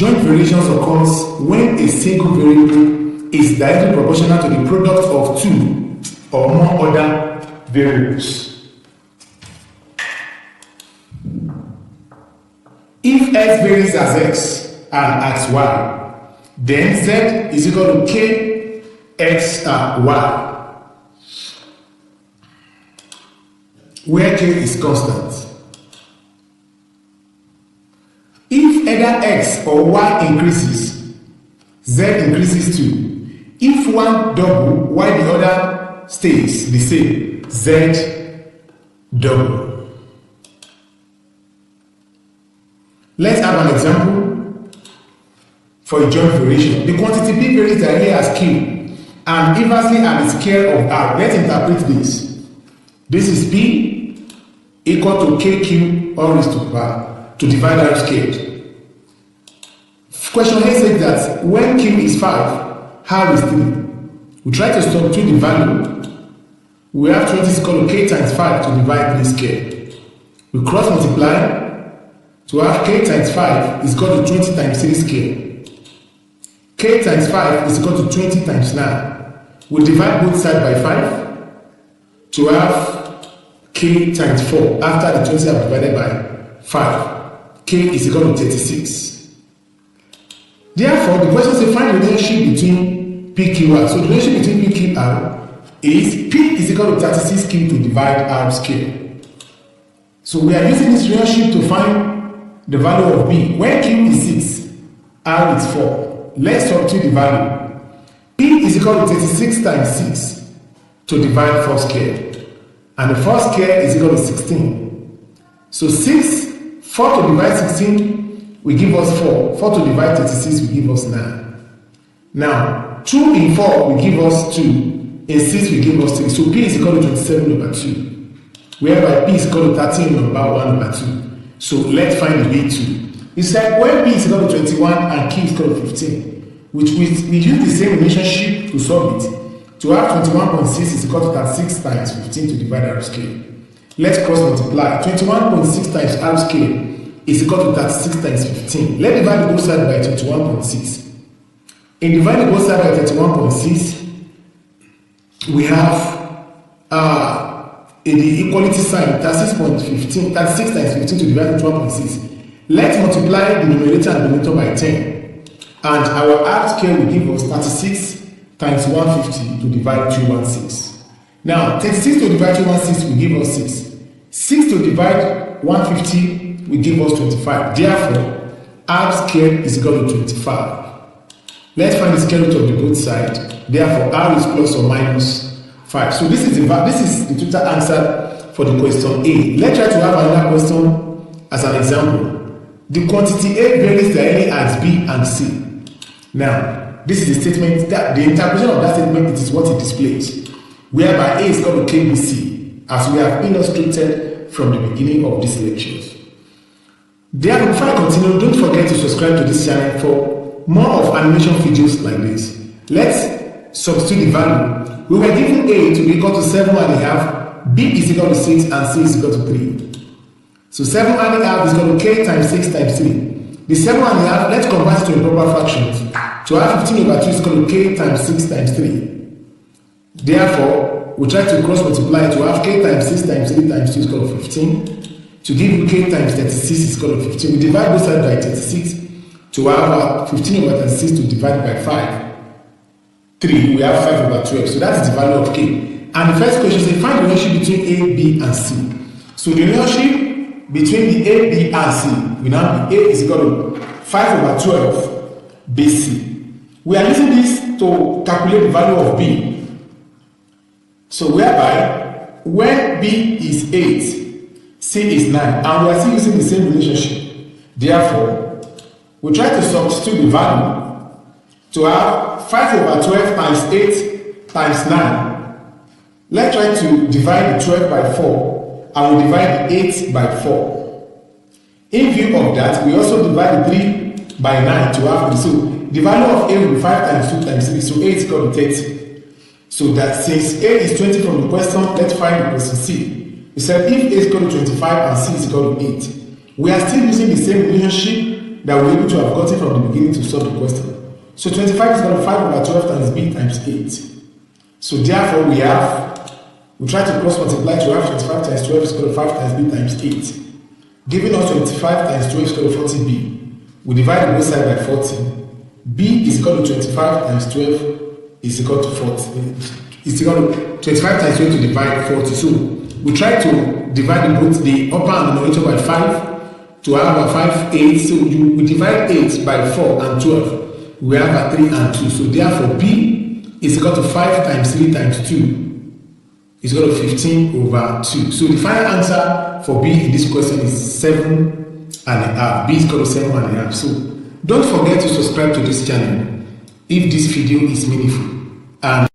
Joint variations occurs when a single variable is directly proportional to the product of two or more other variables. If x varies as x and as y, then z is equal to k x y, where k is constant. If either x or y increases, z increases too. If one double while the other stays the same, z double. Let's have an example for a joint variation. The quantity p varies directly as q and inversely as the square of r. Let's interpret this. This is p equal to kq all raised to power to divide r squared. Question A says that when q is 5, r is 3. We try to substitute the value. We have 20 is equal to k times 5 to divide 3 squared. We cross multiply to have k times 5 is equal to 20 times 3 squared. K times 5 is equal to 20 times 9. We divide both sides by 5 to have k times 4 after the 20 are divided by 5. K is equal to 36. Therefore, the question says find the relationship between PQR. So the relationship between PQR is P is equal to 36Q to divide R squared. So we are using this relationship to find the value of B. When Q is 6, R is 4. Let's substitute the value. P is equal to 36 times 6 to divide 4 squared. And the 4 squared is equal to 16. So 4 to divide 16 will give us 4. 4 to divide 36 will give us 9. Now, 2 in 4 will give us 2. In 6 will give us 3. So P is equal to 27 over 2. Whereby P is equal to 13 over 1 over 2. So let's find the B2. It's like when P is equal to 21 and Q is equal to 15. Which we use the same relationship to solve it. To have 21.6 is equal to 36 times 15 to divide R squared. Let's cross multiply. 21.6 times R squared is equal to 36 times 15. Let's divide both sides by 21.6. In dividing both sides by 31.6, we have in the equality sign 36 times 15 to divide 21.6. Let's multiply the numerator and denominator by 10. And our R square will give us 36 times 150 to divide 216. Now, 36 to divide 216 will give us 6. 6 to divide 150 will give us 25. Therefore, R squared is equal to 25. Let's find the square root of the both sides. Therefore, R is plus or minus 5. So this is the total answer for the question A. Let's try to have another question as an example. The quantity A varies directly as B and C. Now, this is the statement that the interpretation of that statement it is what it displays, whereby A is equal to KBC, as we have illustrated from the beginning of this lectures. Therefore, before I continue, don't forget to subscribe to this channel for more of animation videos like this. Let's substitute the value. We were given A to be equal to 7.5, B is equal to 6, and C is equal to 3. So 7.5 is equal to K times 6 times 3. The 7.5, let's convert it to improper fractions. To have 15 over 2 is equal to K times 6 times 3. Therefore, we try to cross multiply to have K times 6 times 3 times 2 is equal to 15. To give you K times 36 is equal to 15. We divide both sides by 36 to have 15 over 36 to divide by 5. 3, we have 5 over 12. So that is the value of K. And the first question says find the relationship between A, B, and C. So the relationship between the A, B, and C will now be A is equal to 5 over 12 BC. We are using this to calculate the value of B. So whereby when B is 8, C is 9, and we are still using the same relationship. Therefore, we try to substitute the value to have 5 over 12 times 8 times 9. Let's try to divide the 12 by 4, and we divide the 8 by 4. In view of that, we also divide the 3 by 9 to have 3. So the value of A will be 5 times 2 times 3, so A is equal to 30. So that since A is 20 from the question, let's find the question C. We said if A is equal to 25 and C is equal to 8, we are still using the same relationship that we're able to have gotten from the beginning to solve the question. So 25 is equal to 5 over 12 times b times 8. So therefore we try to cross multiply to have 25 times 12 is equal to 5 times b times 8. Giving us 25 times 12 is equal to 40b. We divide both sides by 40. b is equal to 25 times 12 is equal to 40. It's equal to 25 times 12 to divide 40. So we try to divide both the upper and the numerator by 5 to have a 5, 8. So we divide 8 by 4 and 12. We have a 3 and 2. So therefore b is equal to 5 times 3 times 2 is equal to 15 over 2. So the final answer for b in this question is 7.5. b is equal to 7.5. So don't forget to subscribe to this channel if this video is meaningful. And